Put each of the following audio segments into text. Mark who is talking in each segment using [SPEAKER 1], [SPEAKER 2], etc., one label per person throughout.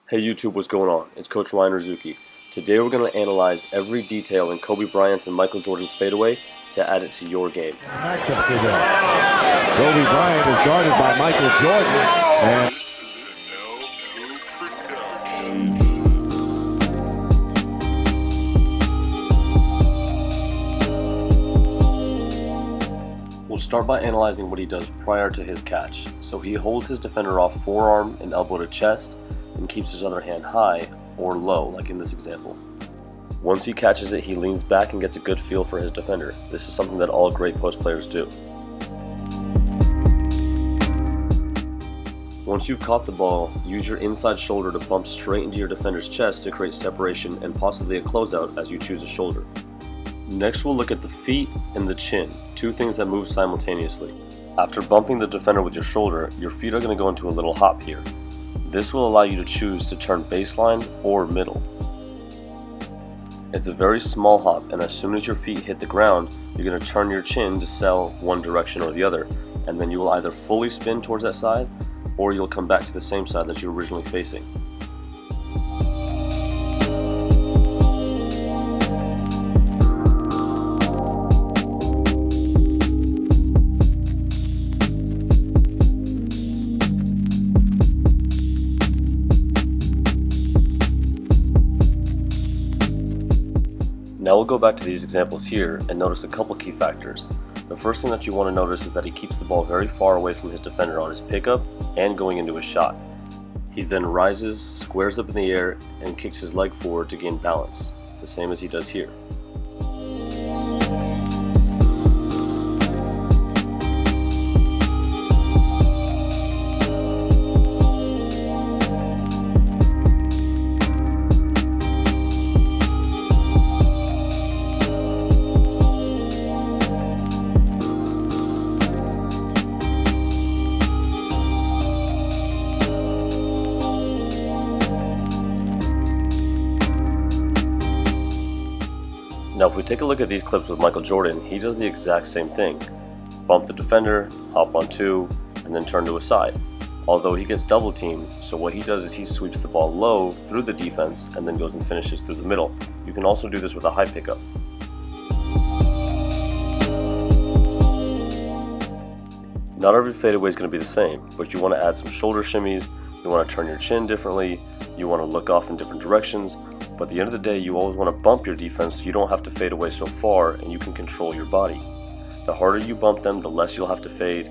[SPEAKER 1] Hey YouTube, what's going on? It's Coach Ryan Rizuki. Today we're going to analyze every detail in Kobe Bryant's and Michael Jordan's fadeaway to add it to your game.
[SPEAKER 2] Matchup today. Kobe Bryant is guarded by Michael Jordan.
[SPEAKER 1] We'll start by analyzing what he does prior to his catch. So he holds his defender off forearm and elbow to chest and keeps his other hand high or low, like in this example. Once he catches it, he leans back and gets a good feel for his defender. This is something that all great post players do. Once you've caught the ball, use your inside shoulder to bump straight into your defender's chest to create separation and possibly a closeout as you choose a shoulder. Next, we'll look at the feet and the chin, two things that move simultaneously. After bumping the defender with your shoulder, your feet are going to go into a little hop here. This will allow you to choose to turn baseline or middle. It's a very small hop, and as soon as your feet hit the ground, you're going to turn your chin to sell one direction or the other, and then you will either fully spin towards that side, or you'll come back to the same side that you were originally facing. Now we'll go back to these examples here and notice a couple key factors. The first thing that you want to notice is that he keeps the ball very far away from his defender on his pickup and going into his shot. He then rises, squares up in the air, and kicks his leg forward to gain balance, the same as he does here. Now if we take a look at these clips with Michael Jordan, he does the exact same thing. Bump the defender, hop on two, and then turn to a side. Although he gets double teamed, so what he does is he sweeps the ball low through the defense and then goes and finishes through the middle. You can also do this with a high pickup. Not every fadeaway is going to be the same, but you want to add some shoulder shimmies, you want to turn your chin differently, you want to look off in different directions. But at the end of the day, you always want to bump your defense so you don't have to fade away so far and you can control your body. The harder you bump them, the less you'll have to fade.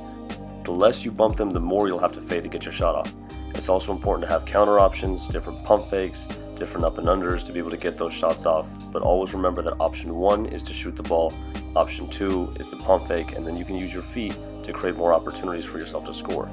[SPEAKER 1] The less you bump them, the more you'll have to fade to get your shot off. It's also important to have counter options, different pump fakes, different up and unders to be able to get those shots off. But always remember that option 1 is to shoot the ball, option 2 is to pump fake, and then you can use your feet to create more opportunities for yourself to score.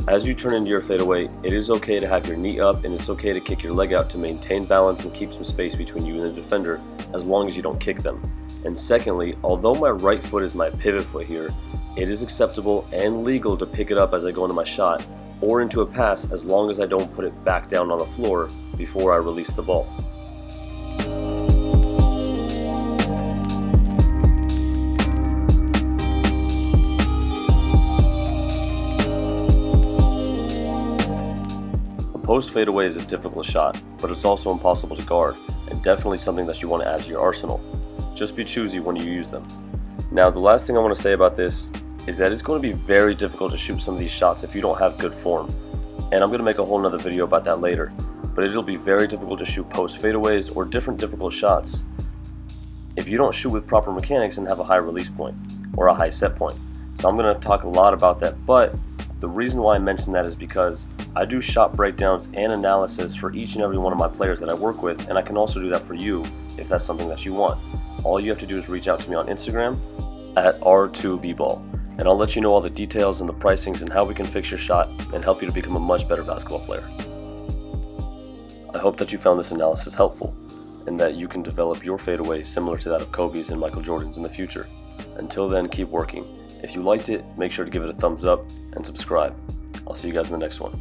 [SPEAKER 1] As you turn into your fadeaway, it is okay to have your knee up and it's okay to kick your leg out to maintain balance and keep some space between you and the defender as long as you don't kick them. And secondly, although my right foot is my pivot foot here, it is acceptable and legal to pick it up as I go into my shot or into a pass as long as I don't put it back down on the floor before I release the ball. Post fadeaway is a difficult shot, but it's also impossible to guard, and definitely something that you want to add to your arsenal. Just be choosy when you use them. Now, the last thing I want to say about this is that it's going to be very difficult to shoot some of these shots if you don't have good form. And I'm going to make a whole nother video about that later, but it'll be very difficult to shoot post fadeaways or different difficult shots if you don't shoot with proper mechanics and have a high release point or a high set point. So I'm going to talk a lot about that, but the reason why I mention that is because I do shot breakdowns and analysis for each and every one of my players that I work with, and I can also do that for you if that's something that you want. All you have to do is reach out to me on Instagram at R2Bball, and I'll let you know all the details and the pricings and how we can fix your shot and help you to become a much better basketball player. I hope that you found this analysis helpful and that you can develop your fadeaway similar to that of Kobe's and Michael Jordan's in the future. Until then, keep working. If you liked it, make sure to give it a thumbs up and subscribe. I'll see you guys in the next one.